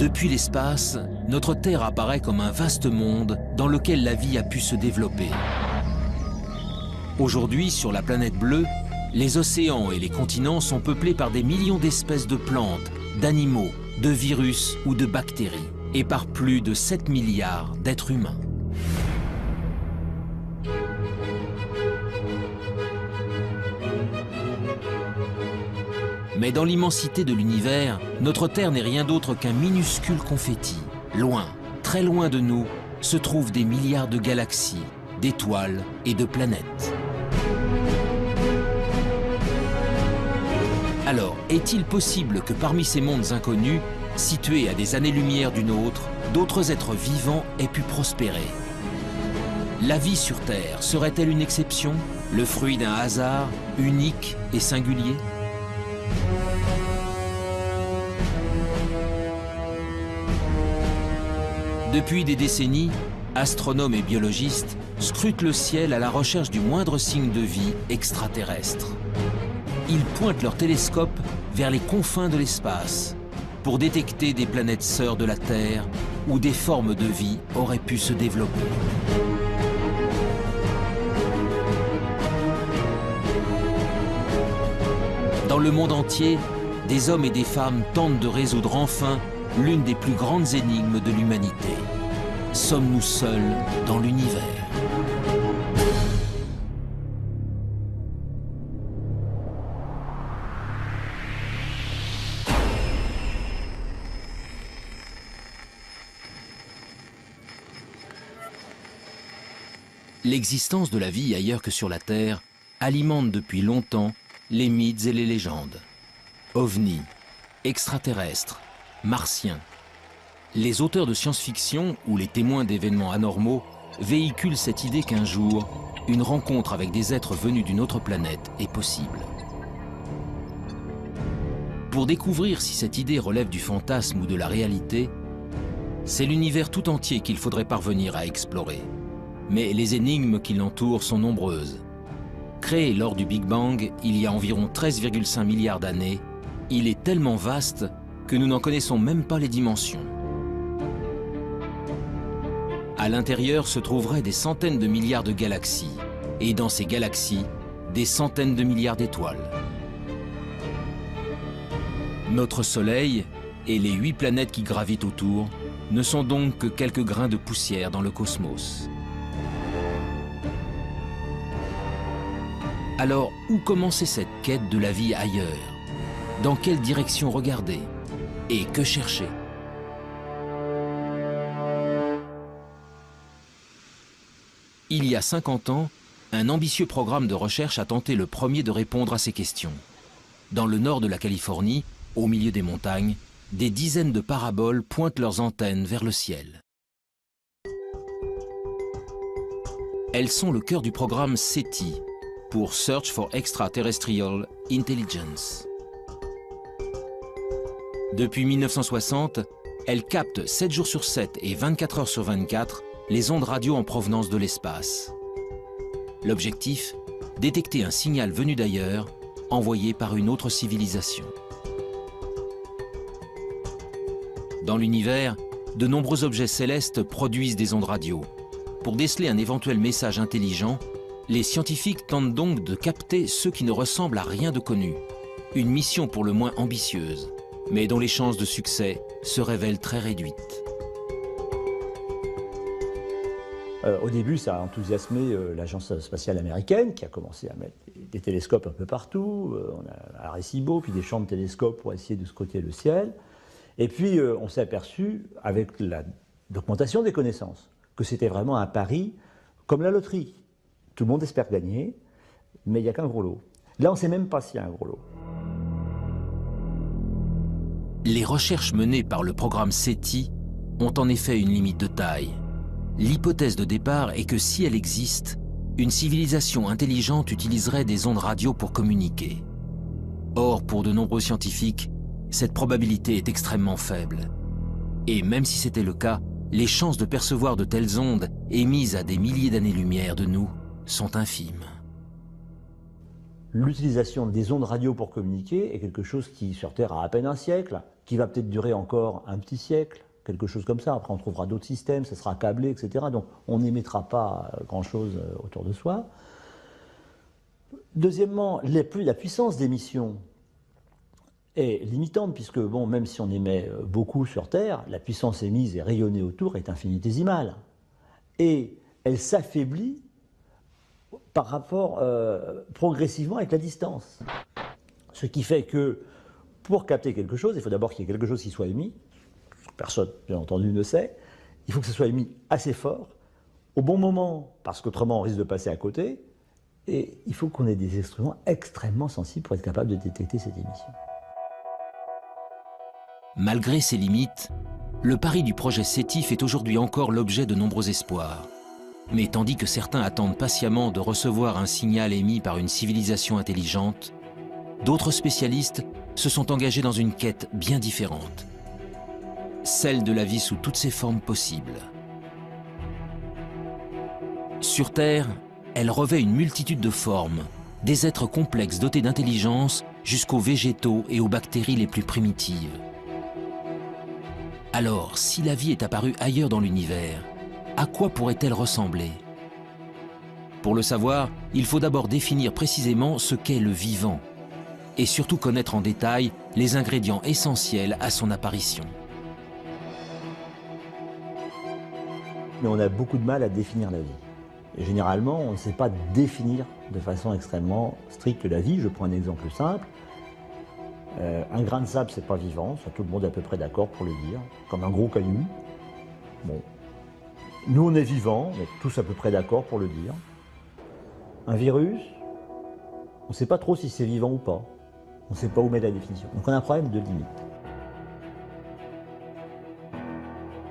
Depuis l'espace, notre Terre apparaît comme un vaste monde dans lequel la vie a pu se développer. Aujourd'hui, sur la planète bleue, les océans et les continents sont peuplés par des millions d'espèces de plantes, d'animaux, de virus ou de bactéries, et par plus de 7 milliards d'êtres humains. Mais dans l'immensité de l'univers, notre Terre n'est rien d'autre qu'un minuscule confetti. Loin, très loin de nous, se trouvent des milliards de galaxies, d'étoiles et de planètes. Alors, est-il possible que parmi ces mondes inconnus, situés à des années-lumière du nôtre, d'autres êtres vivants aient pu prospérer? La vie sur Terre serait-elle une exception, le fruit d'un hasard unique et singulier? Depuis des décennies, astronomes et biologistes scrutent le ciel à la recherche du moindre signe de vie extraterrestre. Ils pointent leurs télescopes vers les confins de l'espace pour détecter des planètes sœurs de la Terre où des formes de vie auraient pu se développer. Dans le monde entier, des hommes et des femmes tentent de résoudre enfin l'une des plus grandes énigmes de l'humanité. Sommes-nous seuls dans l'univers? L'existence de la vie ailleurs que sur la Terre alimente depuis longtemps les mythes et les légendes. OVNI, extraterrestres, martiens. Les auteurs de science-fiction ou les témoins d'événements anormaux véhiculent cette idée qu'un jour, une rencontre avec des êtres venus d'une autre planète est possible. Pour découvrir si cette idée relève du fantasme ou de la réalité, c'est l'univers tout entier qu'il faudrait parvenir à explorer. Mais les énigmes qui l'entourent sont nombreuses. Créé lors du Big Bang il y a environ 13,5 milliards d'années, il est tellement vaste que nous n'en connaissons même pas les dimensions. À l'intérieur se trouveraient des centaines de milliards de galaxies, et dans ces galaxies, des centaines de milliards d'étoiles. Notre Soleil et les 8 planètes qui gravitent autour ne sont donc que quelques grains de poussière dans le cosmos. Alors, où commencer cette quête de la vie ailleurs? Dans quelle direction regarder? Et que chercher? Il y a 50 ans, un ambitieux programme de recherche a tenté le premier de répondre à ces questions. Dans le nord de la Californie, au milieu des montagnes, des dizaines de paraboles pointent leurs antennes vers le ciel. Elles sont le cœur du programme SETI, pour Search for Extraterrestrial Intelligence. Depuis 1960, elles captent 7 jours sur 7 et 24 heures sur 24 les ondes radio en provenance de l'espace. L'objectif, détecter un signal venu d'ailleurs, envoyé par une autre civilisation. Dans l'univers, de nombreux objets célestes produisent des ondes radio. Pour déceler un éventuel message intelligent, les scientifiques tentent donc de capter ceux qui ne ressemblent à rien de connu. Une mission pour le moins ambitieuse, mais dont les chances de succès se révèlent très réduites. Au début, ça a enthousiasmé l'agence spatiale américaine qui a commencé à mettre des télescopes un peu partout. On a Arecibo, puis des champs de télescopes pour essayer de scruter le ciel. Et puis, on s'est aperçu, avec l'augmentation des connaissances, que c'était vraiment un pari comme la loterie. Tout le monde espère gagner, mais il n'y a qu'un gros lot. Là, on ne sait même pas s'il y a un gros lot. Les recherches menées par le programme SETI ont en effet une limite de taille. L'hypothèse de départ est que si elle existe, une civilisation intelligente utiliserait des ondes radio pour communiquer. Or, pour de nombreux scientifiques, cette probabilité est extrêmement faible. Et même si c'était le cas, les chances de percevoir de telles ondes émises à des milliers d'années-lumière de nous sont infimes. l'utilisation des ondes radio pour communiquer est quelque chose qui, sur Terre, a à peine un siècle, qui va peut-être durer encore un petit siècle, quelque chose comme ça. Après, on trouvera d'autres systèmes, ça sera câblé, etc. Donc, on n'émettra pas grand-chose autour de soi. Deuxièmement, la puissance d'émission est limitante, puisque, bon, même si on émet beaucoup sur Terre, la puissance émise et rayonnée autour est infinitésimale. Et elle s'affaiblit par rapport progressivement avec la distance. Ce qui fait que pour capter quelque chose, il faut d'abord qu'il y ait quelque chose qui soit émis. Personne, bien entendu, ne sait. Il faut que ce soit émis assez fort, au bon moment, parce qu'autrement on risque de passer à côté. Et il faut qu'on ait des instruments extrêmement sensibles pour être capable de détecter cette émission. Malgré ses limites, le pari du projet SETI fait aujourd'hui encore l'objet de nombreux espoirs. Mais tandis que certains attendent patiemment de recevoir un signal émis par une civilisation intelligente, d'autres spécialistes se sont engagés dans une quête bien différente. Celle de la vie sous toutes ses formes possibles. Sur Terre, elle revêt une multitude de formes, des êtres complexes dotés d'intelligence jusqu'aux végétaux et aux bactéries les plus primitives. Alors, si la vie est apparue ailleurs dans l'univers, à quoi pourrait-elle ressembler? Pour le savoir, il faut d'abord définir précisément ce qu'est le vivant, et surtout connaître en détail les ingrédients essentiels à son apparition. Mais on a beaucoup de mal à définir la vie. Et généralement, on ne sait pas définir de façon extrêmement stricte la vie. Je prends un exemple simple. Un grain de sable, c'est pas vivant, ça, tout le monde est à peu près d'accord pour le dire, comme un gros caillou. Bon. Nous, on est vivants, on est tous à peu près d'accord pour le dire. Un virus, on ne sait pas trop si c'est vivant ou pas. On ne sait pas où mettre la définition. Donc on a un problème de limite.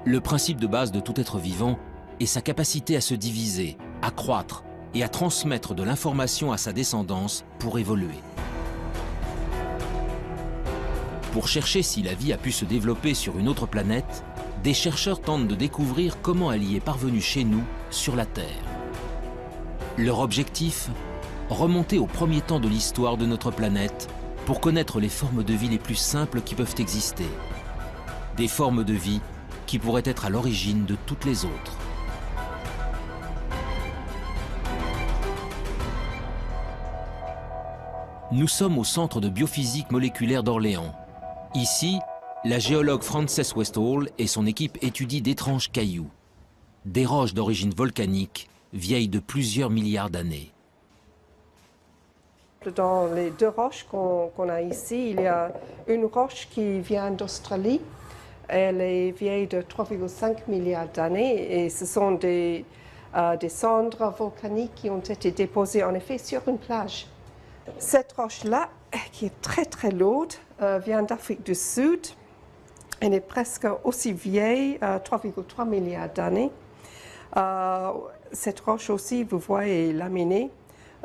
Le principe de base de tout être vivant est sa capacité à se diviser, à croître et à transmettre de l'information à sa descendance pour évoluer. Pour chercher si la vie a pu se développer sur une autre planète, des chercheurs tentent de découvrir comment elle y est parvenue chez nous, sur la Terre. Leur objectif ? Remonter au premier temps de l'histoire de notre planète pour connaître les formes de vie les plus simples qui peuvent exister. Des formes de vie qui pourraient être à l'origine de toutes les autres. Nous sommes au Centre de biophysique moléculaire d'Orléans. Ici, la géologue Frances Westall et son équipe étudient d'étranges cailloux, des roches d'origine volcanique, vieilles de plusieurs milliards d'années. Dans les deux roches qu'on a ici, il y a une roche qui vient d'Australie. Elle est vieille de 3,5 milliards d'années et ce sont des cendres volcaniques qui ont été déposées en effet sur une plage. Cette roche-là, qui est très très lourde, vient d'Afrique du Sud. Elle est presque aussi vieille, 3,3 milliards d'années. Cette roche aussi, vous voyez, est laminée.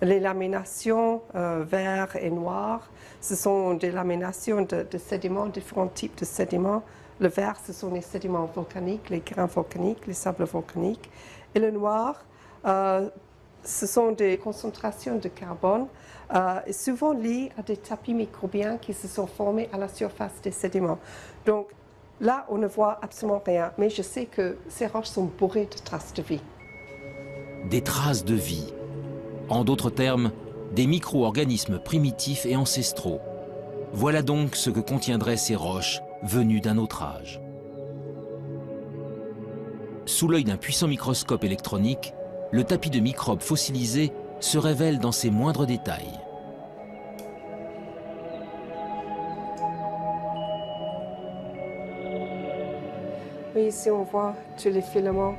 Les laminations vert et noir, ce sont des laminations de sédiments, différents types de sédiments. Le vert, ce sont les sédiments volcaniques, les grains volcaniques, les sables volcaniques. Et le noir, ce sont des concentrations de carbone, souvent liées à des tapis microbiens qui se sont formés à la surface des sédiments. Donc là, on ne voit absolument rien, mais je sais que ces roches sont bourrées de traces de vie. Des traces de vie. En d'autres termes, des micro-organismes primitifs et ancestraux. Voilà donc ce que contiendraient ces roches venues d'un autre âge. Sous l'œil d'un puissant microscope électronique, le tapis de microbes fossilisés se révèle dans ses moindres détails. Oui, ici on voit tous les filaments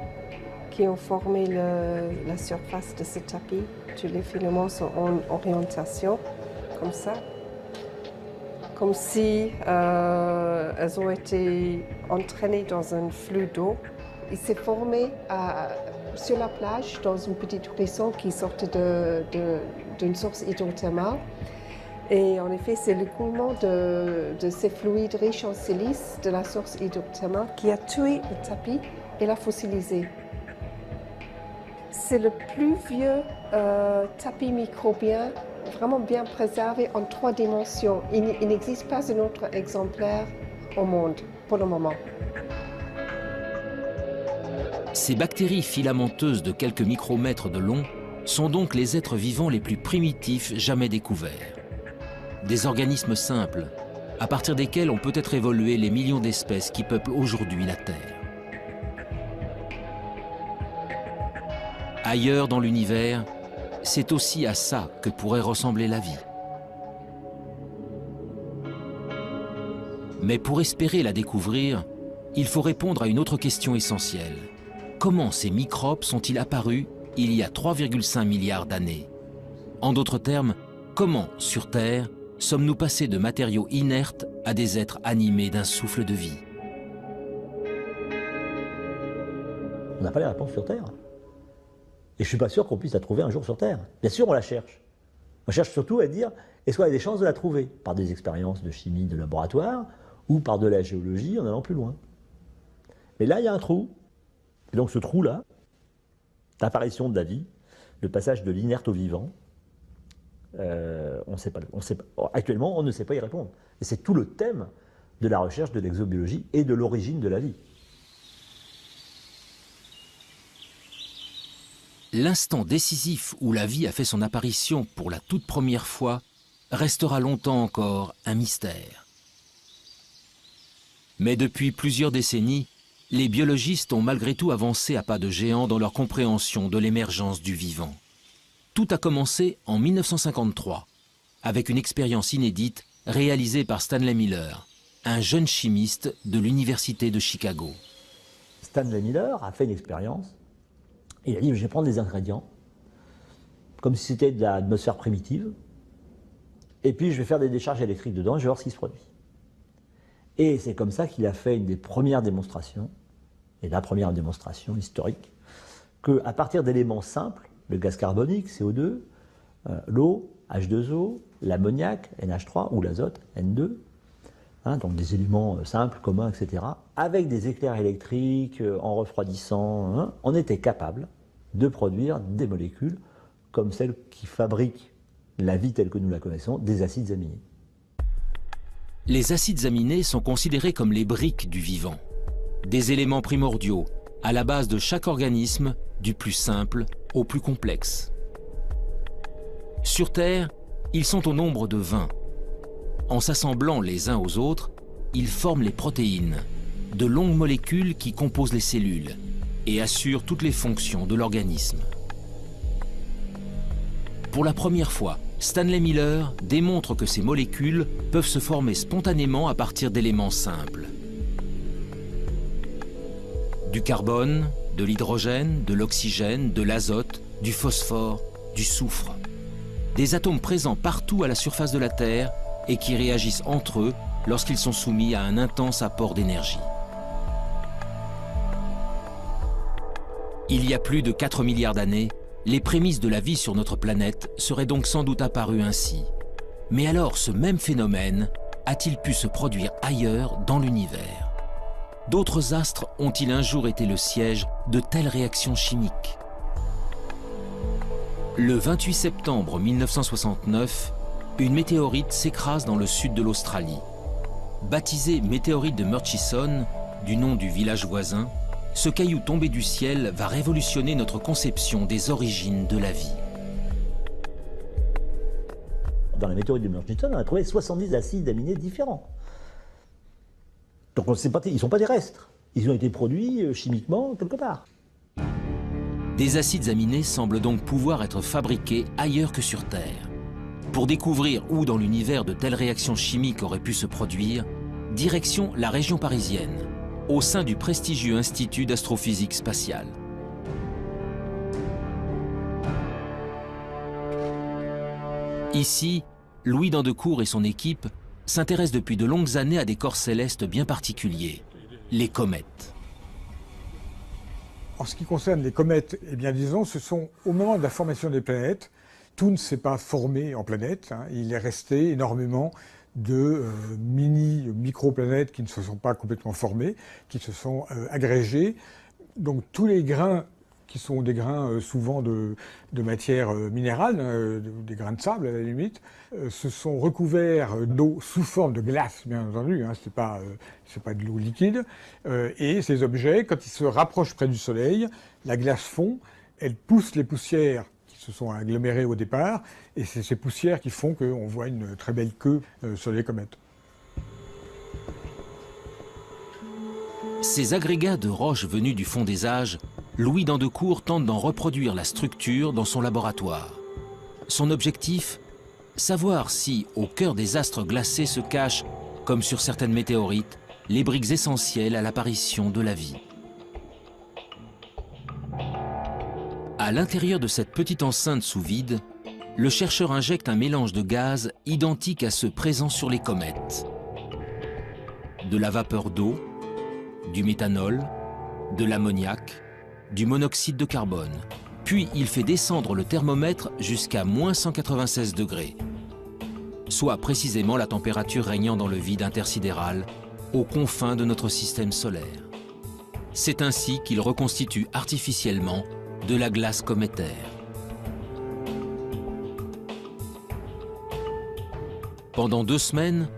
qui ont formé la surface de ce tapis. Tous les filaments sont en orientation, comme ça. Comme si elles ont été entraînées dans un flux d'eau. Il s'est formé sur la plage, dans une petite ruisseau qui sortait d'une source hydrothermale. Et en effet, c'est l'écoulement de ces fluides riches en silice de la source hydrothermale qui a tué le tapis et l'a fossilisé. C'est le plus vieux tapis microbien vraiment bien préservé en 3 dimensions. Il n'existe pas un autre exemplaire au monde pour le moment. Ces bactéries filamenteuses de quelques micromètres de long sont donc les êtres vivants les plus primitifs jamais découverts. Des organismes simples, à partir desquels ont peut-être évolué les millions d'espèces qui peuplent aujourd'hui la Terre. Ailleurs dans l'univers, c'est aussi à ça que pourrait ressembler la vie. Mais pour espérer la découvrir, il faut répondre à une autre question essentielle. Comment ces microbes sont-ils apparus il y a 3,5 milliards d'années? En d'autres termes, comment, sur Terre, sommes-nous passés de matériaux inertes à des êtres animés d'un souffle de vie? On n'a pas la réponse sur Terre. Et je ne suis pas sûr qu'on puisse la trouver un jour sur Terre. Bien sûr, on la cherche. On cherche surtout à dire, est-ce qu'on a des chances de la trouver? Par des expériences de chimie de laboratoire ou par de la géologie en allant plus loin. Mais là, il y a un trou. Et donc ce trou-là, l'apparition de la vie, le passage de l'inerte au vivant, actuellement, on ne sait pas y répondre. Et c'est tout le thème de la recherche de l'exobiologie et de l'origine de la vie. L'instant décisif où la vie a fait son apparition pour la toute première fois restera longtemps encore un mystère. Mais depuis plusieurs décennies, les biologistes ont malgré tout avancé à pas de géant dans leur compréhension de l'émergence du vivant. Tout a commencé en 1953, avec une expérience inédite réalisée par Stanley Miller, un jeune chimiste de l'Université de Chicago. Stanley Miller a fait une expérience. Il a dit, je vais prendre des ingrédients, comme si c'était de l'atmosphère primitive, et puis je vais faire des décharges électriques dedans, et je vais voir ce qui se produit. Et c'est comme ça qu'il a fait une des premières démonstrations, et la première démonstration historique, qu'à partir d'éléments simples, le gaz carbonique, CO2, l'eau, H2O, l'ammoniac, NH3, ou l'azote, N2, donc des éléments simples, communs, etc., avec des éclairs électriques, en refroidissant, on était capable de produire des molécules comme celles qui fabriquent la vie telle que nous la connaissons, des acides aminés. Les acides aminés sont considérés comme les briques du vivant, des éléments primordiaux à la base de chaque organisme, du plus simple au plus complexe. Sur Terre, ils sont au nombre de 20. En s'assemblant les uns aux autres, ils forment les protéines, de longues molécules qui composent les cellules et assurent toutes les fonctions de l'organisme. Pour la première fois, Stanley Miller démontre que ces molécules peuvent se former spontanément à partir d'éléments simples. Du carbone, de l'hydrogène, de l'oxygène, de l'azote, du phosphore, du soufre. Des atomes présents partout à la surface de la Terre et qui réagissent entre eux lorsqu'ils sont soumis à un intense apport d'énergie. Il y a plus de 4 milliards d'années, les prémices de la vie sur notre planète seraient donc sans doute apparues ainsi. Mais alors, ce même phénomène a-t-il pu se produire ailleurs dans l'univers? D'autres astres ont-ils un jour été le siège de telles réactions chimiques? Le 28 septembre 1969, une météorite s'écrase dans le sud de l'Australie. Baptisée météorite de Murchison, du nom du village voisin, ce caillou tombé du ciel va révolutionner notre conception des origines de la vie. Dans la météorite de Murchison, on a trouvé 70 acides aminés différents. Donc ils ne sont pas terrestres. Ils ont été produits chimiquement quelque part. Des acides aminés semblent donc pouvoir être fabriqués ailleurs que sur Terre. Pour découvrir où dans l'univers de telles réactions chimiques auraient pu se produire, direction la région parisienne, au sein du prestigieux Institut d'astrophysique spatiale. Ici, Louis Dandecourt et son équipe s'intéressent depuis de longues années à des corps célestes bien particuliers, les comètes. En ce qui concerne les comètes, eh bien disons, ce sont au moment de la formation des planètes, tout ne s'est pas formé en planètes, il est resté énormément de micro-planètes qui ne se sont pas complètement formées, qui se sont agrégées. Donc tous les grains qui sont des grains souvent de matière minérale, des grains de sable à la limite, se sont recouverts d'eau sous forme de glace, bien entendu, hein, c'est pas de l'eau liquide, et ces objets, quand ils se rapprochent près du Soleil, la glace fond, elle pousse les poussières qui se sont agglomérées au départ, et c'est ces poussières qui font qu'on voit une très belle queue sur les comètes. Ces agrégats de roches venus du fond des âges, Louis d'Andecourt tente d'en reproduire la structure dans son laboratoire. Son objectif ? Savoir si, au cœur des astres glacés se cachent, comme sur certaines météorites, les briques essentielles à l'apparition de la vie. À l'intérieur de cette petite enceinte sous vide, le chercheur injecte un mélange de gaz identique à ceux présents sur les comètes. De la vapeur d'eau, du méthanol, de l'ammoniac, du monoxyde de carbone. Puis il fait descendre le thermomètre jusqu'à -196 degrés, soit précisément la température régnant dans le vide intersidéral, aux confins de notre système solaire. C'est ainsi qu'il reconstitue artificiellement de la glace cométaire. Pendant 2 semaines,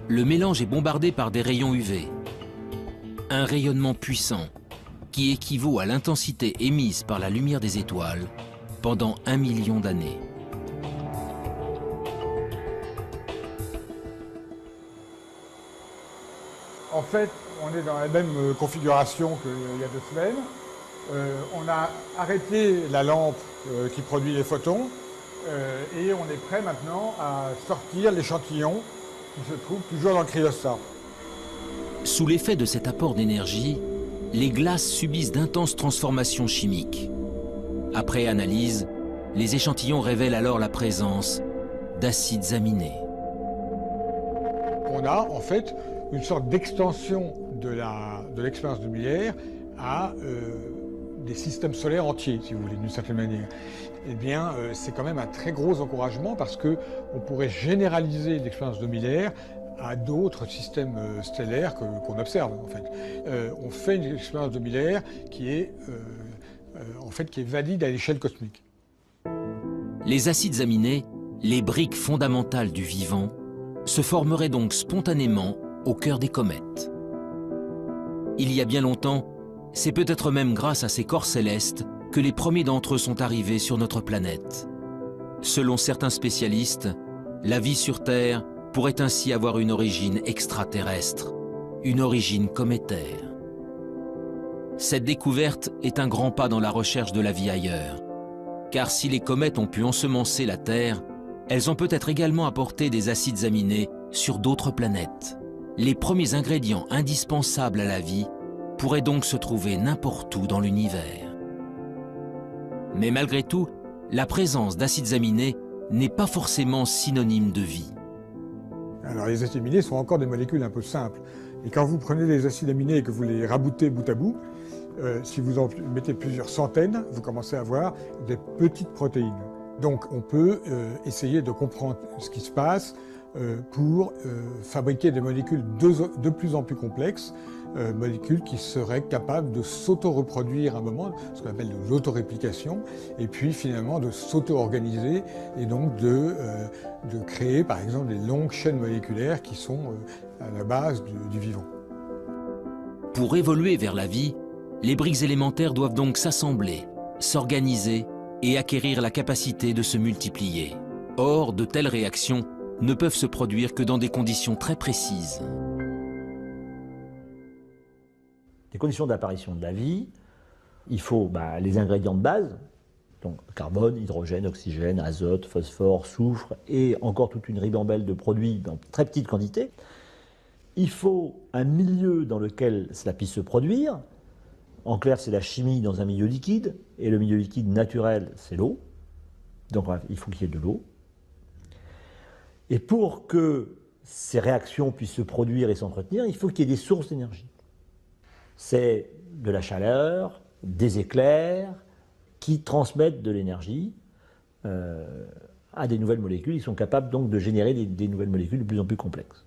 le mélange est bombardé par des rayons UV. Un rayonnement puissant qui équivaut à l'intensité émise par la lumière des étoiles pendant 1 million d'années. En fait, on est dans la même configuration qu'il y a 2 semaines. On a arrêté la lampe qui produit les photons et on est prêt maintenant à sortir l'échantillon qui se trouve toujours dans le cryostat. Sous l'effet de cet apport d'énergie, les glaces subissent d'intenses transformations chimiques. Après analyse, les échantillons révèlent alors la présence d'acides aminés. On a en fait une sorte d'extension de l'expérience de Miller à des systèmes solaires entiers, si vous voulez, d'une certaine manière. Eh bien, c'est quand même un très gros encouragement parce qu'on pourrait généraliser l'expérience de Miller à d'autres systèmes stellaires qu'on observe, en fait. On fait une expérience de Miller qui est valide à l'échelle cosmique. Les acides aminés, les briques fondamentales du vivant, se formeraient donc spontanément au cœur des comètes. Il y a bien longtemps, c'est peut-être même grâce à ces corps célestes que les premiers d'entre eux sont arrivés sur notre planète. Selon certains spécialistes, la vie sur Terre pourrait ainsi avoir une origine extraterrestre, une origine cométaire. Cette découverte est un grand pas dans la recherche de la vie ailleurs, car si les comètes ont pu ensemencer la Terre, elles ont peut-être également apporté des acides aminés sur d'autres planètes. Les premiers ingrédients indispensables à la vie pourraient donc se trouver n'importe où dans l'univers. Mais malgré tout, la présence d'acides aminés n'est pas forcément synonyme de vie. Alors les acides aminés sont encore des molécules un peu simples. Et quand vous prenez les acides aminés et que vous les raboutez bout à bout, si vous en mettez plusieurs centaines, vous commencez à avoir des petites protéines. Donc on peut essayer de comprendre ce qui se passe pour fabriquer des molécules de plus en plus complexes, molécules qui seraient capables de s'auto-reproduire à un moment, ce qu'on appelle de l'autoréplication, et puis finalement de s'auto-organiser et donc de créer par exemple des longues chaînes moléculaires qui sont à la base du vivant. Pour évoluer vers la vie, les briques élémentaires doivent donc s'assembler, s'organiser et acquérir la capacité de se multiplier. Or, de telles réactions ne peuvent se produire que dans des conditions très précises. Les conditions d'apparition de la vie, il faut les ingrédients de base, donc carbone, hydrogène, oxygène, azote, phosphore, soufre, et encore toute une ribambelle de produits dans très petites quantités. Il faut un milieu dans lequel cela puisse se produire. En clair, c'est la chimie dans un milieu liquide, et le milieu liquide naturel, c'est l'eau. Donc il faut qu'il y ait de l'eau. Et pour que ces réactions puissent se produire et s'entretenir, il faut qu'il y ait des sources d'énergie. C'est de la chaleur, des éclairs, qui transmettent de l'énergie à des nouvelles molécules. Ils sont capables donc de générer des nouvelles molécules de plus en plus complexes.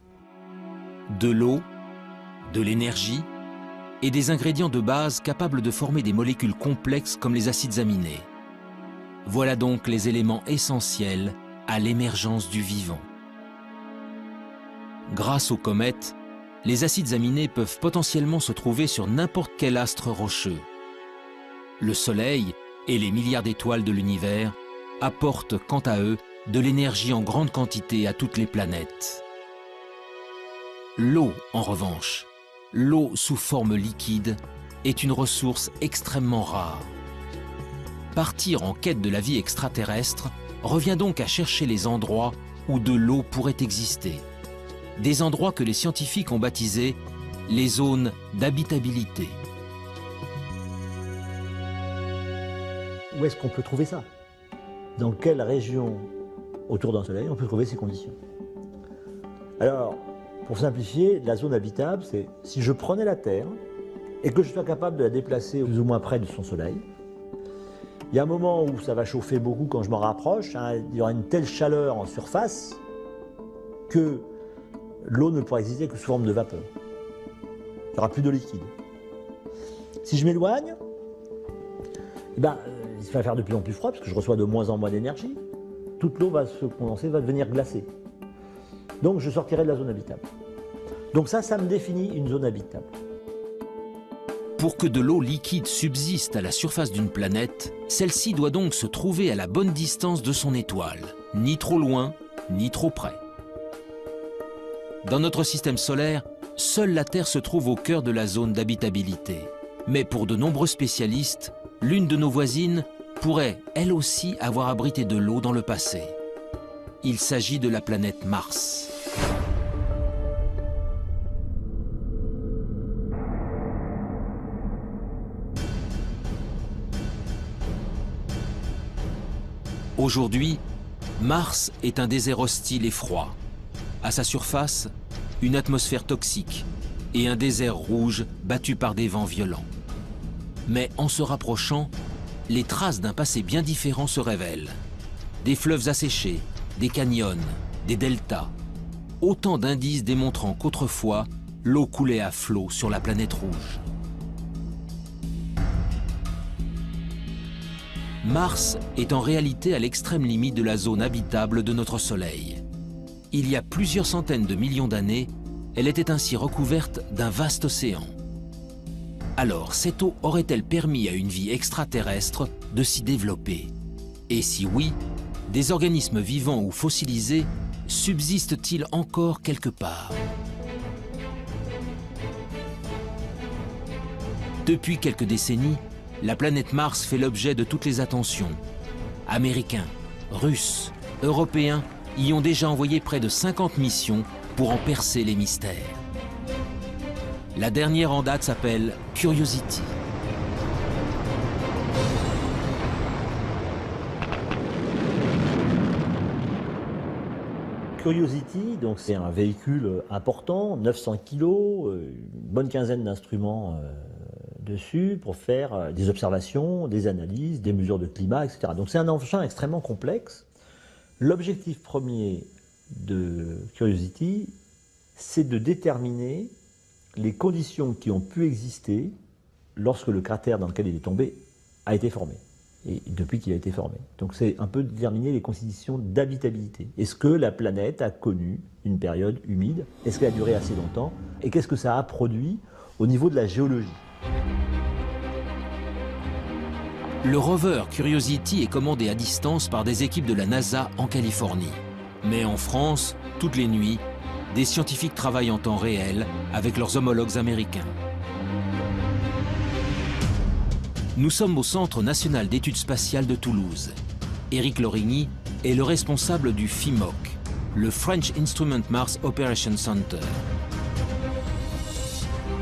De l'eau, de l'énergie, et des ingrédients de base capables de former des molécules complexes comme les acides aminés. Voilà donc les éléments essentiels à l'émergence du vivant. Grâce aux comètes, les acides aminés peuvent potentiellement se trouver sur n'importe quel astre rocheux. Le Soleil et les milliards d'étoiles de l'univers apportent quant à eux de l'énergie en grande quantité à toutes les planètes. L'eau, en revanche, l'eau sous forme liquide, est une ressource extrêmement rare. Partir en quête de la vie extraterrestre revient donc à chercher les endroits où de l'eau pourrait exister. Des endroits que les scientifiques ont baptisés les zones d'habitabilité. Où est-ce qu'on peut trouver ça? Dans quelle région autour d'un soleil on peut trouver ces conditions? Alors, pour simplifier, la zone habitable, c'est si je prenais la Terre et que je sois capable de la déplacer plus ou moins près de son soleil, il y a un moment où ça va chauffer beaucoup quand je m'en rapproche, hein, il y aura une telle chaleur en surface que l'eau ne pourra exister que sous forme de vapeur. Il n'y aura plus de liquide. Si je m'éloigne, eh ben, il va faire de plus en plus froid parce que je reçois de moins en moins d'énergie. Toute l'eau va se condenser, va devenir glacée. Donc je sortirai de la zone habitable. Donc ça me définit une zone habitable. Pour que de l'eau liquide subsiste à la surface d'une planète, celle-ci doit donc se trouver à la bonne distance de son étoile, ni trop loin, ni trop près. Dans notre système solaire, seule la Terre se trouve au cœur de la zone d'habitabilité. Mais pour de nombreux spécialistes, l'une de nos voisines pourrait, elle aussi, avoir abrité de l'eau dans le passé. Il s'agit de la planète Mars. Aujourd'hui, Mars est un désert hostile et froid. À sa surface, une atmosphère toxique et un désert rouge battu par des vents violents. Mais en se rapprochant, les traces d'un passé bien différent se révèlent. Des fleuves asséchés, des canyons, des deltas. Autant d'indices démontrant qu'autrefois, l'eau coulait à flot sur la planète rouge. Mars est en réalité à l'extrême limite de la zone habitable de notre Soleil. Il y a plusieurs centaines de millions d'années, elle était ainsi recouverte d'un vaste océan. Alors, cette eau aurait-elle permis à une vie extraterrestre de s'y développer? Et si oui, des organismes vivants ou fossilisés subsistent-ils encore quelque part? Depuis quelques décennies, la planète Mars fait l'objet de toutes les attentions. Américains, Russes, Européens y ont déjà envoyé près de 50 missions pour en percer les mystères. La dernière en date s'appelle Curiosity. Curiosity, donc c'est un véhicule important, 900 kg, une bonne quinzaine d'instruments dessus pour faire des observations, des analyses, des mesures de climat, etc. Donc c'est un engin extrêmement complexe. L'objectif premier de Curiosity, c'est de déterminer les conditions qui ont pu exister lorsque le cratère dans lequel il est tombé a été formé, et depuis qu'il a été formé. Donc c'est un peu déterminer les conditions d'habitabilité. Est-ce que la planète a connu une période humide? Est-ce qu'elle a duré assez longtemps? Et qu'est-ce que ça a produit au niveau de la géologie? Le rover Curiosity est commandé à distance par des équipes de la NASA en Californie. Mais en France, toutes les nuits, des scientifiques travaillent en temps réel avec leurs homologues américains. Nous sommes au Centre national d'études spatiales de Toulouse. Éric Lorigny est le responsable du FIMOC, le French Instrument Mars Operations Center.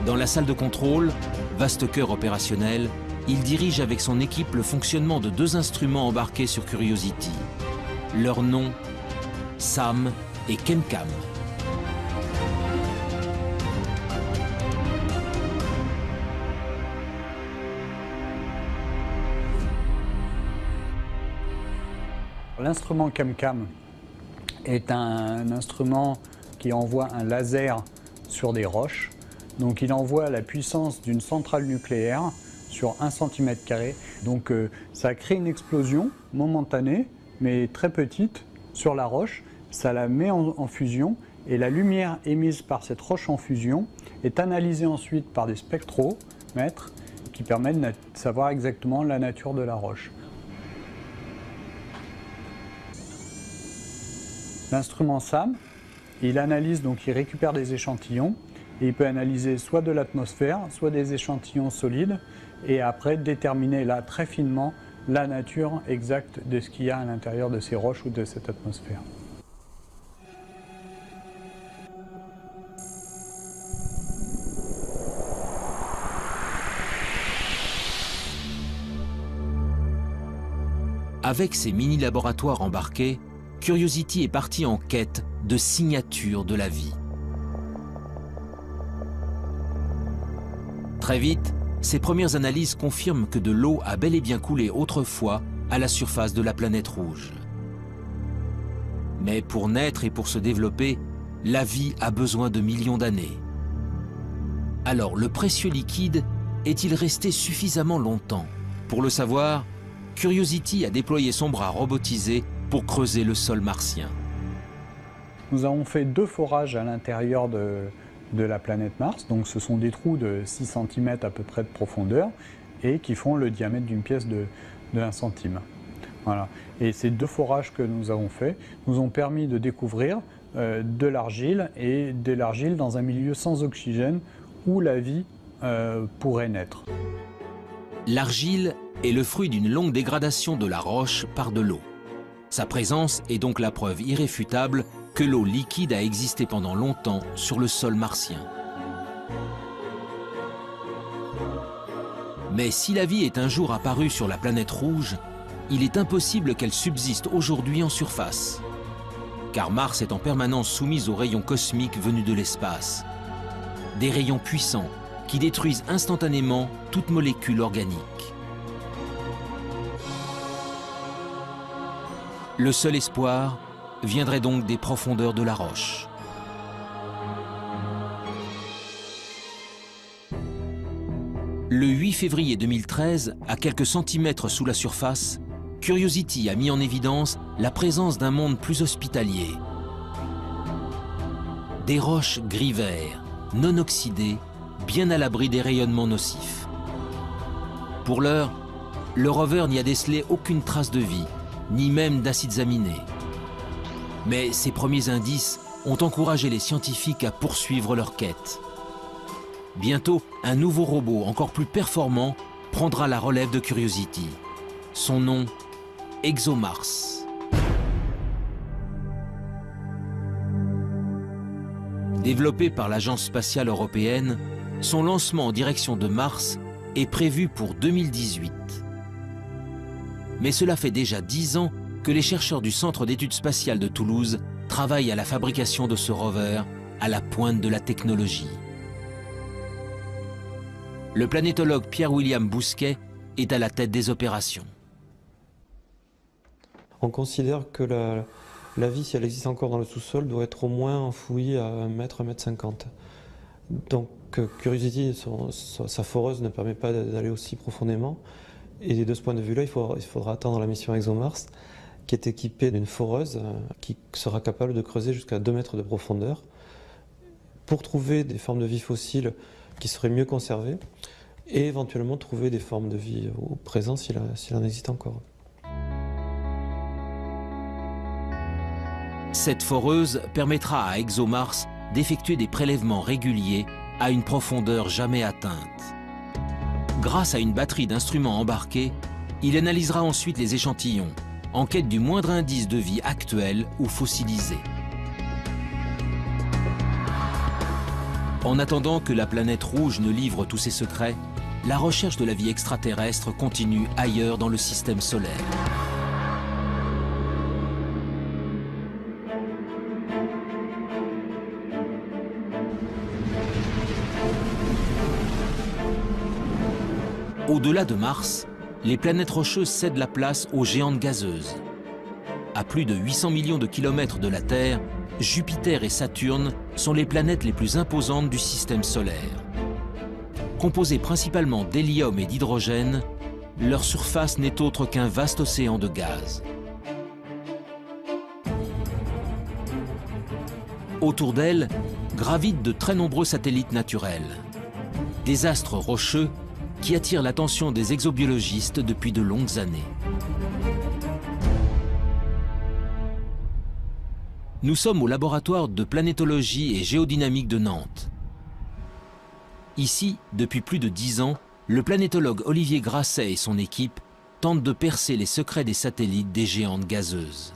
Dans la salle de contrôle, vaste cœur opérationnel, il dirige avec son équipe le fonctionnement de 2 instruments embarqués sur Curiosity. Leurs noms, SAM et ChemCam. L'instrument ChemCam est un instrument qui envoie un laser sur des roches Donc il envoie la puissance d'une centrale nucléaire sur 1 cm². Donc ça crée une explosion momentanée, mais très petite, sur la roche. Ça la met en fusion et la lumière émise par cette roche en fusion est analysée ensuite par des spectromètres qui permettent de savoir exactement la nature de la roche. L'instrument SAM, il analyse, donc il récupère des échantillons et il peut analyser soit de l'atmosphère, soit des échantillons solides et après déterminer là très finement la nature exacte de ce qu'il y a à l'intérieur de ces roches ou de cette atmosphère. Avec ses mini-laboratoires embarqués, Curiosity est parti en quête de signatures de la vie. Très vite, ses premières analyses confirment que de l'eau a bel et bien coulé autrefois à la surface de la planète rouge. Mais pour naître et pour se développer, la vie a besoin de millions d'années. Alors, le précieux liquide est-il resté suffisamment longtemps? Pour le savoir, Curiosity a déployé son bras robotisé pour creuser le sol martien. Nous avons fait 2 forages à l'intérieur de la planète Mars. Donc ce sont des trous de 6 cm à peu près de profondeur et qui font le diamètre d'une pièce de 1 centime. Voilà. Et ces 2 forages que nous avons faits nous ont permis de découvrir de l'argile et de l'argile dans un milieu sans oxygène où la vie pourrait naître. L'argile est le fruit d'une longue dégradation de la roche par de l'eau. Sa présence est donc la preuve irréfutable que l'eau liquide a existé pendant longtemps sur le sol martien. Mais si la vie est un jour apparue sur la planète rouge, il est impossible qu'elle subsiste aujourd'hui en surface. Car Mars est en permanence soumise aux rayons cosmiques venus de l'espace. Des rayons puissants qui détruisent instantanément toute molécule organique. Le seul espoir viendrait donc des profondeurs de la roche. Le 8 février 2013, à quelques centimètres sous la surface, Curiosity a mis en évidence la présence d'un monde plus hospitalier. Des roches gris-vert, non oxydées, bien à l'abri des rayonnements nocifs. Pour l'heure, le rover n'y a décelé aucune trace de vie, ni même d'acides aminés. Mais ces premiers indices ont encouragé les scientifiques à poursuivre leur quête. Bientôt, un nouveau robot encore plus performant prendra la relève de Curiosity. Son nom, ExoMars. Développé par l'Agence spatiale européenne, son lancement en direction de Mars est prévu pour 2018. Mais cela fait déjà 10 ans que les chercheurs du Centre d'études spatiales de Toulouse travaillent à la fabrication de ce rover à la pointe de la technologie. Le planétologue Pierre-William Bousquet est à la tête des opérations. On considère que la vie, si elle existe encore dans le sous-sol, doit être au moins enfouie à 1 mètre, 1 mètre 50. Donc Curiosity, sa foreuse ne permet pas d'aller aussi profondément. Et de ce point de vue-là, il faudra attendre la mission ExoMars, qui est équipée d'une foreuse qui sera capable de creuser jusqu'à 2 mètres de profondeur pour trouver des formes de vie fossiles qui seraient mieux conservées et éventuellement trouver des formes de vie au présent s'il en existe encore. Cette foreuse permettra à ExoMars d'effectuer des prélèvements réguliers à une profondeur jamais atteinte. Grâce à une batterie d'instruments embarqués, il analysera ensuite les échantillons, en quête du moindre indice de vie actuelle ou fossilisée. En attendant que la planète rouge ne livre tous ses secrets, la recherche de la vie extraterrestre continue ailleurs dans le système solaire. Au-delà de Mars, les planètes rocheuses cèdent la place aux géantes gazeuses. À plus de 800 millions de kilomètres de la Terre, Jupiter et Saturne sont les planètes les plus imposantes du système solaire. Composés principalement d'hélium et d'hydrogène, leur surface n'est autre qu'un vaste océan de gaz. Autour d'elle gravitent de très nombreux satellites naturels, des astres rocheux qui attirent l'attention des exobiologistes depuis de longues années. Nous sommes au laboratoire de planétologie et géodynamique de Nantes. Ici, depuis plus de 10 ans, le planétologue Olivier Grasset et son équipe tentent de percer les secrets des satellites des géantes gazeuses.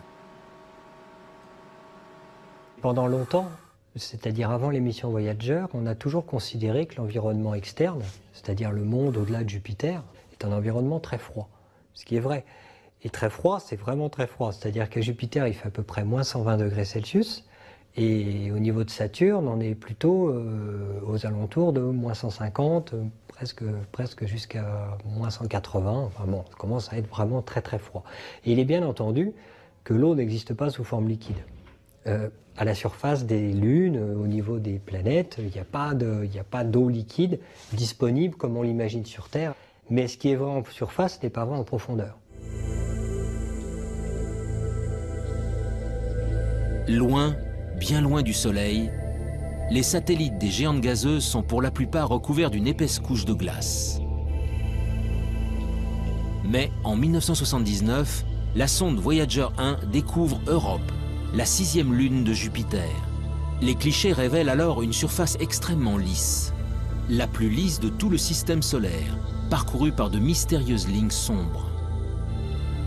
Pendant longtemps, c'est-à-dire avant les missions Voyager, on a toujours considéré que l'environnement externe, c'est-à-dire le monde au-delà de Jupiter, est un environnement très froid, ce qui est vrai. Et très froid, c'est vraiment très froid, c'est-à-dire qu'à Jupiter, il fait à peu près moins 120 degrés Celsius, et au niveau de Saturne, on est plutôt aux alentours de moins 150, presque jusqu'à moins 180, enfin bon, ça commence à être vraiment très très froid. Et il est bien entendu que l'eau n'existe pas sous forme liquide. À la surface des lunes, au niveau des planètes, il n'y a pas d'eau liquide disponible comme on l'imagine sur Terre. Mais ce qui est vrai en surface n'est pas vrai en profondeur. Loin, bien loin du Soleil, les satellites des géantes gazeuses sont pour la plupart recouverts d'une épaisse couche de glace. Mais en 1979, la sonde Voyager 1 découvre Europe, la 6e lune de Jupiter. Les clichés révèlent alors une surface extrêmement lisse, la plus lisse de tout le système solaire, parcourue par de mystérieuses lignes sombres.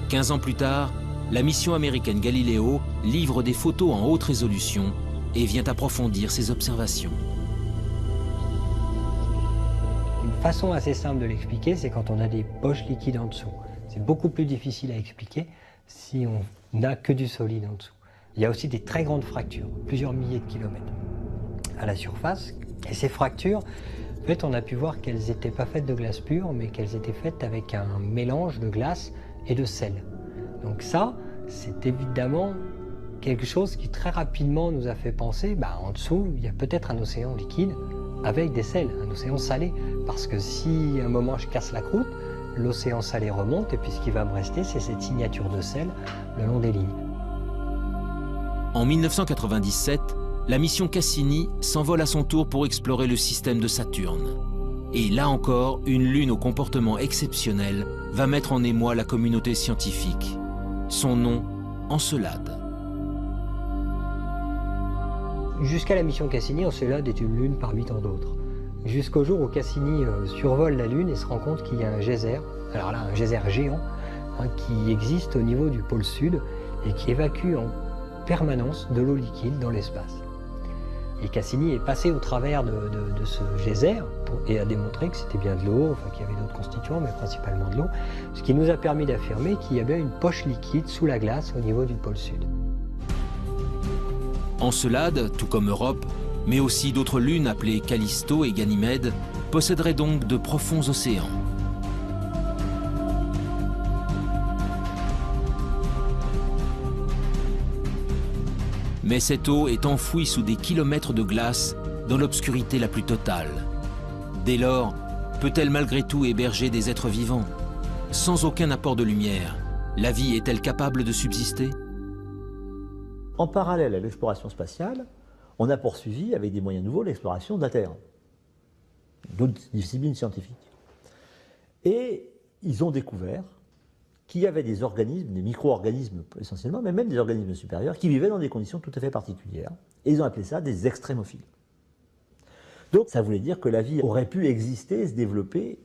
15 ans plus tard, la mission américaine Galileo livre des photos en haute résolution et vient approfondir ses observations. Une façon assez simple de l'expliquer, c'est quand on a des poches liquides en dessous. C'est beaucoup plus difficile à expliquer si on n'a que du solide en dessous. Il y a aussi des très grandes fractures, plusieurs milliers de kilomètres à la surface. Et ces fractures, en fait, on a pu voir qu'elles n'étaient pas faites de glace pure, mais qu'elles étaient faites avec un mélange de glace et de sel. Donc ça, c'est évidemment quelque chose qui très rapidement nous a fait penser, en dessous, il y a peut-être un océan liquide avec des sels, un océan salé. Parce que si à un moment je casse la croûte, l'océan salé remonte et puis ce qui va me rester, c'est cette signature de sel le long des lignes. En 1997, la mission Cassini s'envole à son tour pour explorer le système de Saturne. Et là encore, une lune au comportement exceptionnel va mettre en émoi la communauté scientifique. Son nom, Encelade. Jusqu'à la mission Cassini, Encelade est une lune parmi tant d'autres. Jusqu'au jour où Cassini survole la Lune et se rend compte qu'il y a un geyser, alors là un geyser géant, qui existe au niveau du pôle sud et qui évacue en permanence de l'eau liquide dans l'espace. Et Cassini est passé au travers de ce geyser et a démontré que c'était bien de l'eau, enfin qu'il y avait d'autres constituants, mais principalement de l'eau, ce qui nous a permis d'affirmer qu'il y avait une poche liquide sous la glace au niveau du pôle sud. Encelade, tout comme Europe, mais aussi d'autres lunes appelées Callisto et Ganymède, posséderaient donc de profonds océans. Mais cette eau est enfouie sous des kilomètres de glace dans l'obscurité la plus totale. Dès lors, peut-elle malgré tout héberger des êtres vivants? Sans aucun apport de lumière, la vie est-elle capable de subsister? En parallèle à l'exploration spatiale, on a poursuivi avec des moyens nouveaux l'exploration de la Terre, d'autres disciplines scientifiques. Et ils ont découvert qu'il y avait des organismes, des micro-organismes essentiellement, mais même des organismes supérieurs, qui vivaient dans des conditions tout à fait particulières. Et ils ont appelé ça des extrémophiles. Donc ça voulait dire que la vie aurait pu exister et se développer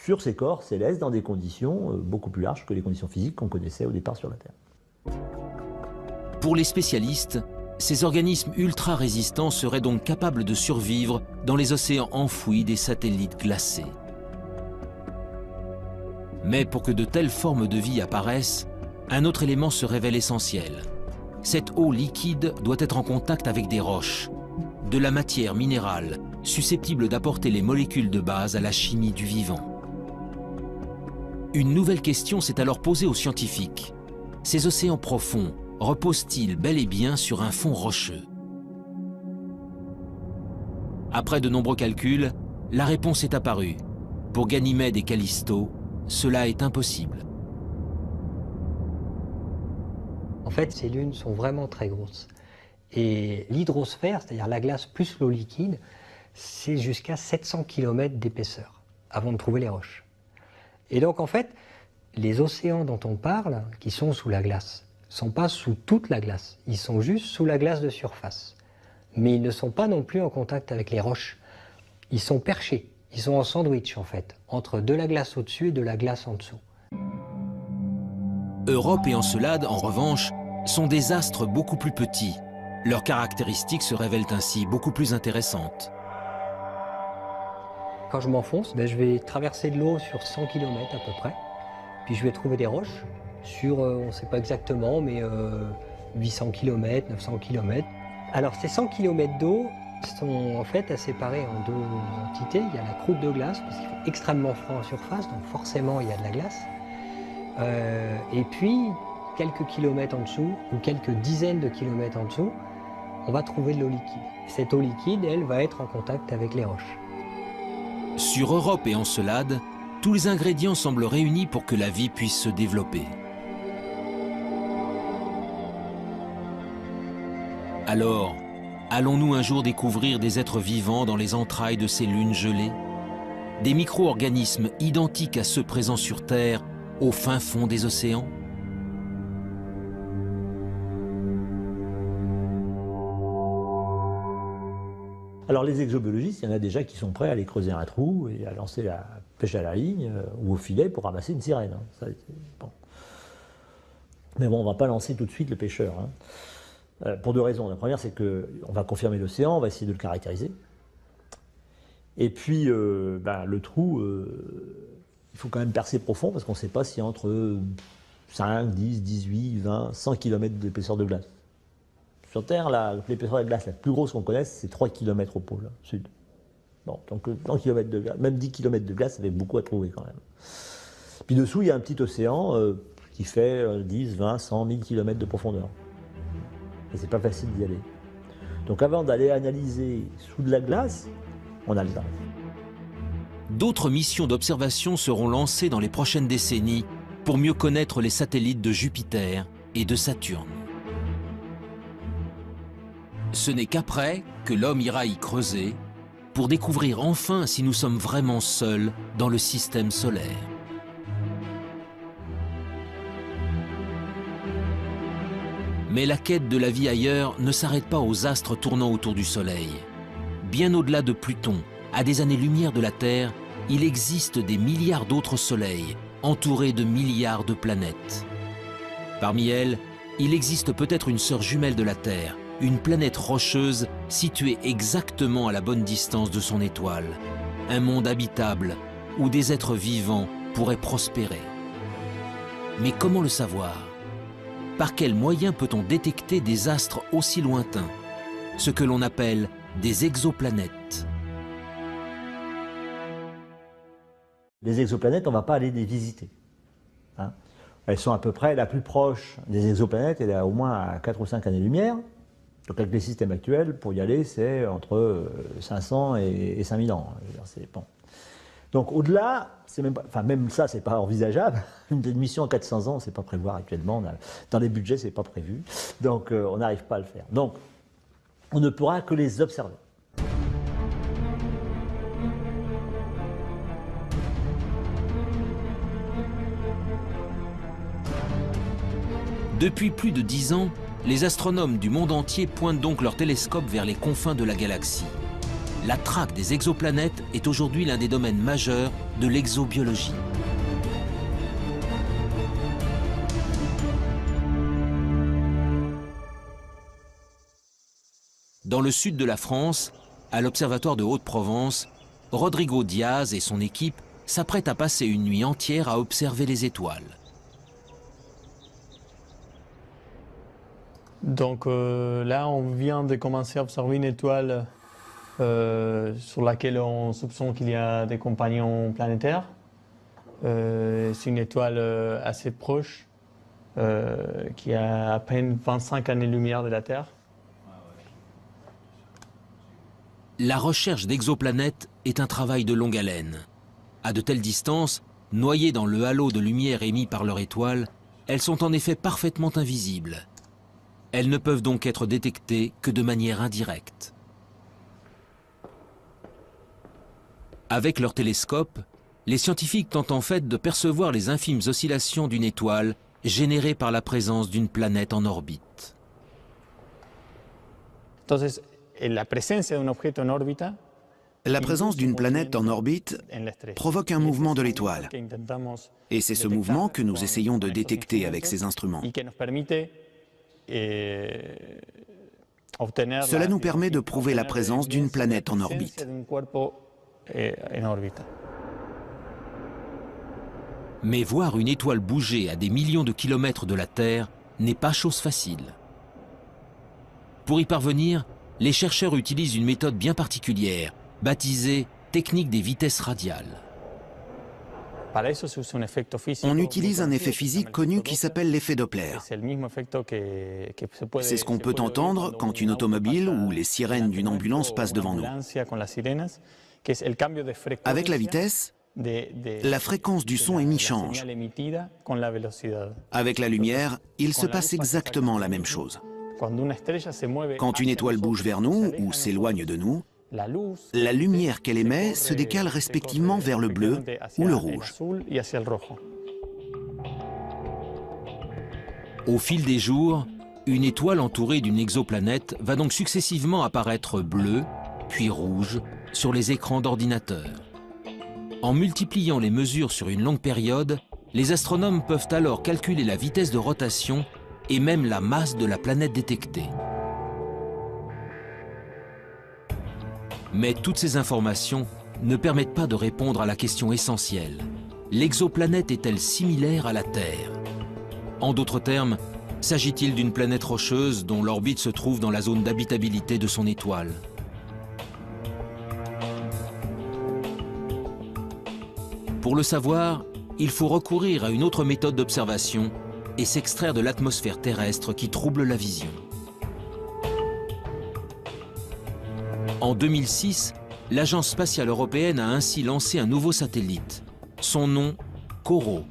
sur ces corps célestes dans des conditions beaucoup plus larges que les conditions physiques qu'on connaissait au départ sur la Terre. Pour les spécialistes, ces organismes ultra-résistants seraient donc capables de survivre dans les océans enfouis des satellites glacés. Mais pour que de telles formes de vie apparaissent, un autre élément se révèle essentiel. Cette eau liquide doit être en contact avec des roches, de la matière minérale, susceptible d'apporter les molécules de base à la chimie du vivant. Une nouvelle question s'est alors posée aux scientifiques. Ces océans profonds reposent-ils bel et bien sur un fond rocheux? Après de nombreux calculs, la réponse est apparue. Pour Ganymède et Callisto, cela est impossible. En fait, ces lunes sont vraiment très grosses. Et l'hydrosphère, c'est-à-dire la glace plus l'eau liquide, c'est jusqu'à 700 km d'épaisseur avant de trouver les roches. Et donc en fait, les océans dont on parle, qui sont sous la glace, ne sont pas sous toute la glace, ils sont juste sous la glace de surface. Mais ils ne sont pas non plus en contact avec les roches. Ils sont perchés, ils sont en sandwich en fait, entre de la glace au-dessus et de la glace en dessous. Europe et Encelade, en revanche, sont des astres beaucoup plus petits. Leurs caractéristiques se révèlent ainsi beaucoup plus intéressantes. Quand je m'enfonce, je vais traverser de l'eau sur 100 km à peu près. Puis je vais trouver des roches sur, on ne sait pas exactement, mais 800 km, 900 km. Alors ces 100 km d'eau sont en fait à séparer en deux entités. Il y a la croûte de glace, parce qu'il fait extrêmement froid en surface, donc forcément il y a de la glace. Et puis, quelques kilomètres en dessous, ou quelques dizaines de kilomètres en dessous, on va trouver de l'eau liquide. Cette eau liquide, elle, va être en contact avec les roches. Sur Europe et Encelade, tous les ingrédients semblent réunis pour que la vie puisse se développer. Alors, allons-nous un jour découvrir des êtres vivants dans les entrailles de ces lunes gelées? Des micro-organismes identiques à ceux présents sur Terre, au fin fond des océans? Alors les exobiologistes, il y en a déjà qui sont prêts à aller creuser un trou et à lancer la pêche à la ligne ou au filet pour ramasser une sirène. Hein. Ça, bon. Mais bon, on ne va pas lancer tout de suite le pêcheur. Hein. Pour deux raisons. La première, c'est qu'on va confirmer l'océan, on va essayer de le caractériser. Et puis, le trou, il faut quand même percer profond parce qu'on ne sait pas s'il y a entre 5, 10, 18, 20, 100 km d'épaisseur de glace. Sur Terre, l'épaisseur de glace la plus grosse qu'on connaisse, c'est 3 km au pôle sud. Bon, donc 100 km de glace, même 10 km de glace, ça fait beaucoup à trouver quand même. Puis dessous, il y a un petit océan qui fait 10, 20, 100, 1000 km de profondeur. Et c'est pas facile d'y aller. Donc avant d'aller analyser sous de la glace, on a le temps. D'autres missions d'observation seront lancées dans les prochaines décennies pour mieux connaître les satellites de Jupiter et de Saturne. Ce n'est qu'après que l'homme ira y creuser pour découvrir enfin si nous sommes vraiment seuls dans le système solaire. Mais la quête de la vie ailleurs ne s'arrête pas aux astres tournant autour du Soleil. Bien au-delà de Pluton, à des années-lumière de la Terre, il existe des milliards d'autres soleils, entourés de milliards de planètes. Parmi elles, il existe peut-être une sœur jumelle de la Terre, une planète rocheuse située exactement à la bonne distance de son étoile. Un monde habitable où des êtres vivants pourraient prospérer. Mais comment le savoir? Par quels moyens peut-on détecter des astres aussi lointains, ce que l'on appelle des exoplanètes? Les exoplanètes, on ne va pas aller les visiter. Hein. Elles sont à peu près la plus proche des exoplanètes, elle est au moins à 4 ou 5 années-lumière. Donc avec les systèmes actuels, pour y aller, c'est entre 500 et 5000 ans. Bon. Donc au-delà, même ça, c'est pas envisageable. Une mission en 400 ans, c'est pas prévoir actuellement. Dans les budgets, c'est pas prévu. Donc on n'arrive pas à le faire. Donc on ne pourra que les observer. Depuis plus de 10 ans, les astronomes du monde entier pointent donc leurs télescopes vers les confins de la galaxie. La traque des exoplanètes est aujourd'hui l'un des domaines majeurs de l'exobiologie. Dans le sud de la France, à l'Observatoire de Haute-Provence, Rodrigo Diaz et son équipe s'apprêtent à passer une nuit entière à observer les étoiles. Donc là, on vient de commencer à observer une étoile sur laquelle on soupçonne qu'il y a des compagnons planétaires. C'est une étoile assez proche, qui a à peine 25 années-lumière de la Terre. La recherche d'exoplanètes est un travail de longue haleine. À de telles distances, noyées dans le halo de lumière émis par leur étoile, elles sont en effet parfaitement invisibles. Elles ne peuvent donc être détectées que de manière indirecte. Avec leur télescope, les scientifiques tentent en fait de percevoir les infimes oscillations d'une étoile générées par la présence d'une planète en orbite. Entonces, la présence d'un objet en orbite La présence d'une planète en orbite provoque un mouvement de l'étoile. Et c'est ce mouvement que nous essayons de détecter avec ces instruments. Cela nous permet de prouver la présence d'une planète en orbite. Mais voir une étoile bouger à des millions de kilomètres de la Terre n'est pas chose facile. Pour y parvenir, les chercheurs utilisent une méthode bien particulière, baptisée technique des vitesses radiales. On utilise un effet physique connu qui s'appelle l'effet Doppler. C'est ce qu'on peut entendre quand une automobile ou les sirènes d'une ambulance passent devant nous. Avec la vitesse, la fréquence du son émis change. Avec la lumière, il se passe exactement la même chose. Quand une étoile bouge vers nous ou s'éloigne de nous, la lumière qu'elle émet se décale respectivement vers le bleu ou le rouge. Au fil des jours, une étoile entourée d'une exoplanète va donc successivement apparaître bleue, puis rouge, sur les écrans d'ordinateur. En multipliant les mesures sur une longue période, les astronomes peuvent alors calculer la vitesse de rotation et même la masse de la planète détectée. Mais toutes ces informations ne permettent pas de répondre à la question essentielle. L'exoplanète est-elle similaire à la Terre? En d'autres termes, s'agit-il d'une planète rocheuse dont l'orbite se trouve dans la zone d'habitabilité de son étoile? Pour le savoir, il faut recourir à une autre méthode d'observation et s'extraire de l'atmosphère terrestre qui trouble la vision. En 2006, l'Agence spatiale européenne a ainsi lancé un nouveau satellite. Son nom, COROT.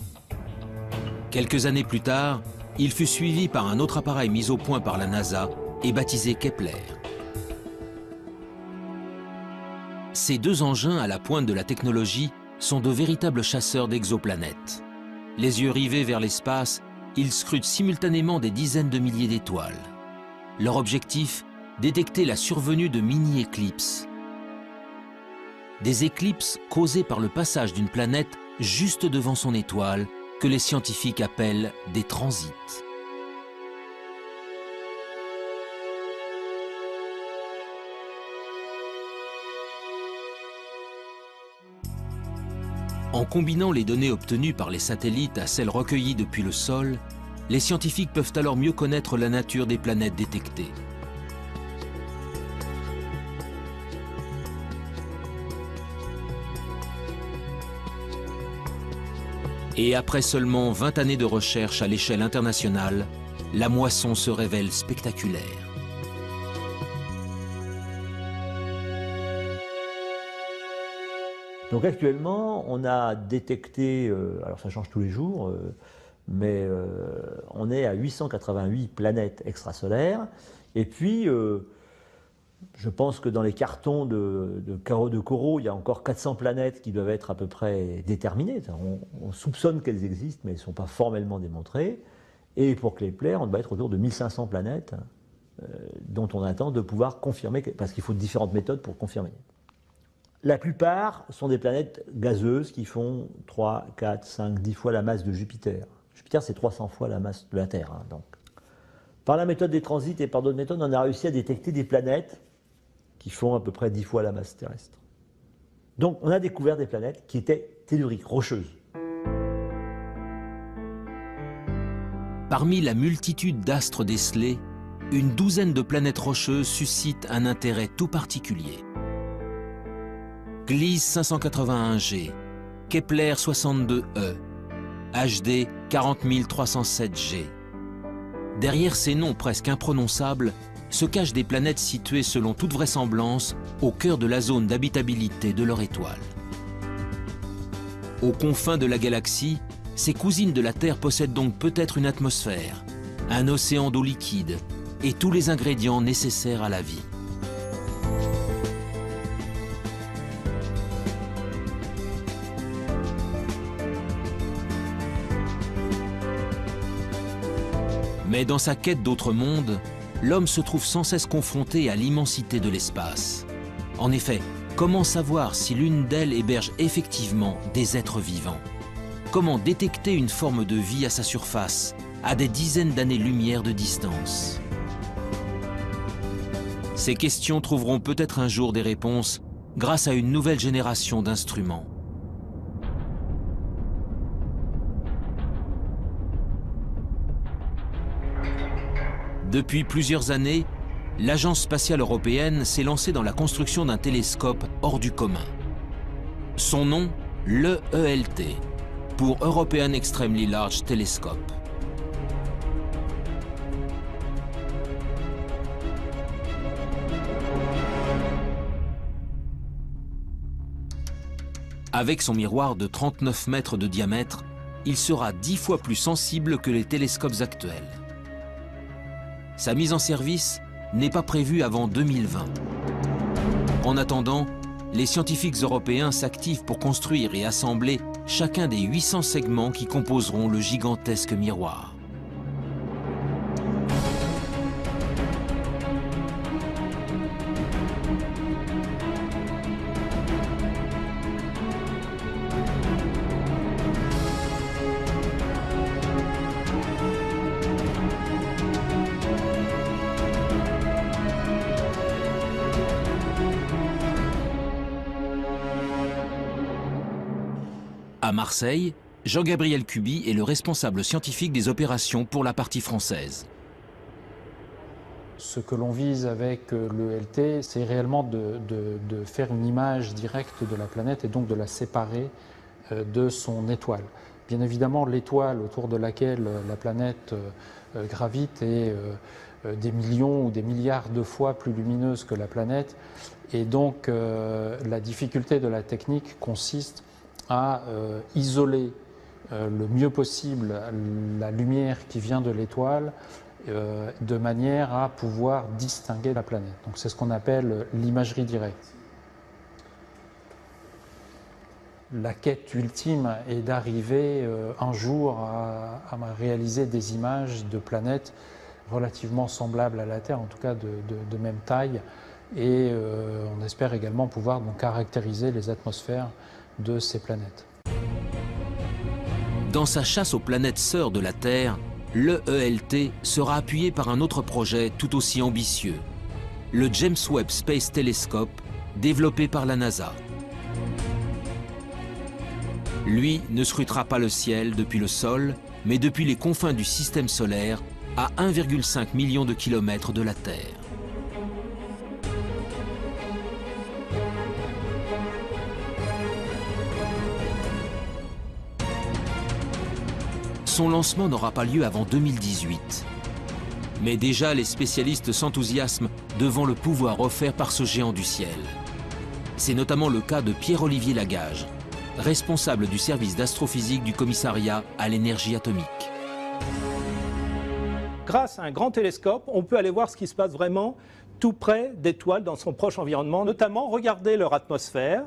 Quelques années plus tard, il fut suivi par un autre appareil mis au point par la NASA et baptisé Kepler. Ces deux engins à la pointe de la technologie sont de véritables chasseurs d'exoplanètes. Les yeux rivés vers l'espace, ils scrutent simultanément des dizaines de milliers d'étoiles. Leur objectif, détecter la survenue de mini-éclipses. Des éclipses causées par le passage d'une planète juste devant son étoile, que les scientifiques appellent des transits. En combinant les données obtenues par les satellites à celles recueillies depuis le sol, les scientifiques peuvent alors mieux connaître la nature des planètes détectées. Et après seulement 20 années de recherche à l'échelle internationale, la moisson se révèle spectaculaire. Donc actuellement, on a détecté, alors ça change tous les jours, mais on est à 888 planètes extrasolaires. Et puis, je pense que dans les cartons de COROT, il y a encore 400 planètes qui doivent être à peu près déterminées. On soupçonne qu'elles existent, mais elles ne sont pas formellement démontrées. Et pour Kepler, on doit être autour de 1500 planètes dont on attend de pouvoir confirmer, parce qu'il faut différentes méthodes pour confirmer. La plupart sont des planètes gazeuses qui font 3, 4, 5, 10 fois la masse de Jupiter. Jupiter, c'est 300 fois la masse de la Terre. Hein, donc. Par la méthode des transits et par d'autres méthodes, on a réussi à détecter des planètes qui font à peu près 10 fois la masse terrestre. Donc on a découvert des planètes qui étaient telluriques, rocheuses. Parmi la multitude d'astres décelés, une douzaine de planètes rocheuses suscitent un intérêt tout particulier. Gliese 581G, Kepler 62e, HD 40307G. Derrière ces noms presque imprononçables, se cachent des planètes situées selon toute vraisemblance au cœur de la zone d'habitabilité de leur étoile. Aux confins de la galaxie, ces cousines de la Terre possèdent donc peut-être une atmosphère, un océan d'eau liquide et tous les ingrédients nécessaires à la vie. Mais dans sa quête d'autres mondes, l'homme se trouve sans cesse confronté à l'immensité de l'espace. En effet, comment savoir si l'une d'elles héberge effectivement des êtres vivants? Comment détecter une forme de vie à sa surface, à des dizaines d'années-lumière de distance? Ces questions trouveront peut-être un jour des réponses grâce à une nouvelle génération d'instruments. Depuis plusieurs années, l'Agence spatiale européenne s'est lancée dans la construction d'un télescope hors du commun. Son nom, l'EELT, pour European Extremely Large Telescope. Avec son miroir de 39 mètres de diamètre, il sera 10 fois plus sensible que les télescopes actuels. Sa mise en service n'est pas prévue avant 2020. En attendant, les scientifiques européens s'activent pour construire et assembler chacun des 800 segments qui composeront le gigantesque miroir. À Marseille, Jean-Gabriel Cuby est le responsable scientifique des opérations pour la partie française. Ce que l'on vise avec l'ELT, c'est réellement de faire une image directe de la planète et donc de la séparer de son étoile. Bien évidemment, l'étoile autour de laquelle la planète gravite est des millions ou des milliards de fois plus lumineuse que la planète. Et donc, la difficulté de la technique consiste à isoler le mieux possible la lumière qui vient de l'étoile de manière à pouvoir distinguer la planète. Donc c'est ce qu'on appelle l'imagerie directe. La quête ultime est d'arriver un jour à réaliser des images de planètes relativement semblables à la Terre, en tout cas de même taille, et on espère également pouvoir donc caractériser les atmosphères de ces planètes. Dans sa chasse aux planètes sœurs de la Terre, l'EELT sera appuyé par un autre projet tout aussi ambitieux, le James Webb Space Telescope, développé par la NASA. Lui ne scrutera pas le ciel depuis le sol, mais depuis les confins du système solaire, à 1,5 million de kilomètres de la Terre. Son lancement n'aura pas lieu avant 2018. Mais déjà, les spécialistes s'enthousiasment devant le pouvoir offert par ce géant du ciel. C'est notamment le cas de Pierre-Olivier Lagage, responsable du service d'astrophysique du commissariat à l'énergie atomique. Grâce à un grand télescope, on peut aller voir ce qui se passe vraiment tout près d'étoiles dans son proche environnement, notamment regarder leur atmosphère,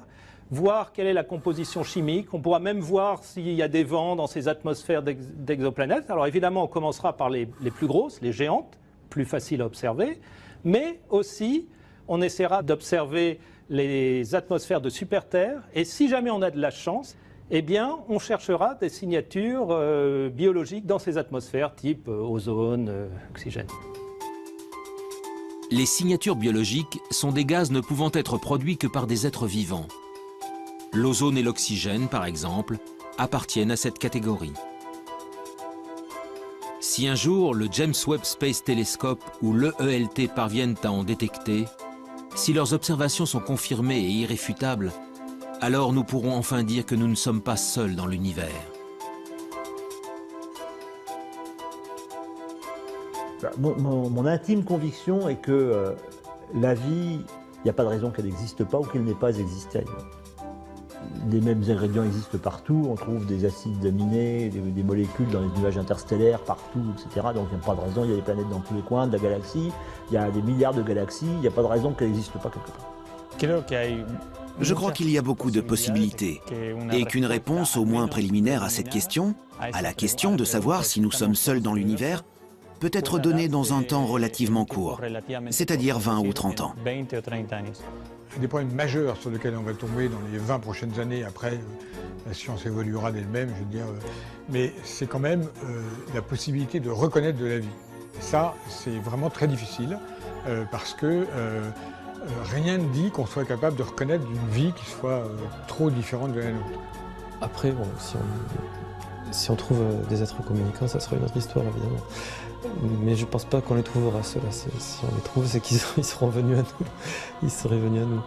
voir quelle est la composition chimique. On pourra même voir s'il y a des vents dans ces atmosphères d'exoplanètes. Alors évidemment, on commencera par les plus grosses, les géantes, plus faciles à observer, mais aussi on essaiera d'observer les atmosphères de super-Terre, et si jamais on a de la chance, eh bien, on cherchera des signatures biologiques dans ces atmosphères, type ozone, oxygène. Les signatures biologiques sont des gaz ne pouvant être produits que par des êtres vivants. L'ozone et l'oxygène, par exemple, appartiennent à cette catégorie. Si un jour le James Webb Space Telescope ou l'EELT parviennent à en détecter, si leurs observations sont confirmées et irréfutables, alors nous pourrons enfin dire que nous ne sommes pas seuls dans l'univers. Mon intime conviction est que la vie, il n'y a pas de raison qu'elle n'existe pas ou qu'elle n'ait pas existé ailleurs. Les mêmes ingrédients existent partout, on trouve des acides aminés, des molécules dans les nuages interstellaires partout, etc. Donc il n'y a pas de raison, il y a des planètes dans tous les coins de la galaxie, il y a des milliards de galaxies, il n'y a pas de raison qu'elle n'existe pas quelque part. Je crois qu'il y a beaucoup de possibilités et qu'une réponse au moins préliminaire à cette question, à la question de savoir si nous sommes seuls dans l'univers, peut être donnée dans un temps relativement court, c'est-à-dire 20 ou 30 ans. Un des problèmes majeurs sur lesquels on va tomber dans les 20 prochaines années, après la science évoluera d'elle-même, je veux dire, mais c'est quand même la possibilité de reconnaître de la vie. Et ça, c'est vraiment très difficile, parce que rien ne dit qu'on soit capable de reconnaître une vie qui soit trop différente de la nôtre. Après, bon, si on trouve des êtres communicants, ça sera une autre histoire, évidemment. Mais je ne pense pas qu'on les trouvera, ceux-là. Si on les trouve, c'est qu'ils seront venus à nous. Ils seraient venus à nous.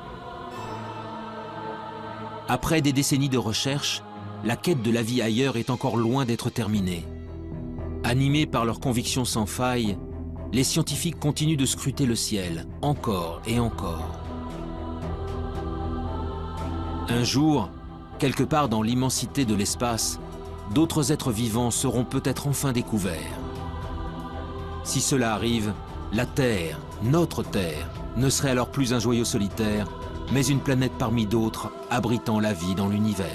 Après des décennies de recherche, la quête de la vie ailleurs est encore loin d'être terminée. Animés par leurs convictions sans faille, les scientifiques continuent de scruter le ciel, encore et encore. Un jour, quelque part dans l'immensité de l'espace, d'autres êtres vivants seront peut-être enfin découverts. Si cela arrive, la Terre, notre Terre, ne serait alors plus un joyau solitaire, mais une planète parmi d'autres abritant la vie dans l'univers.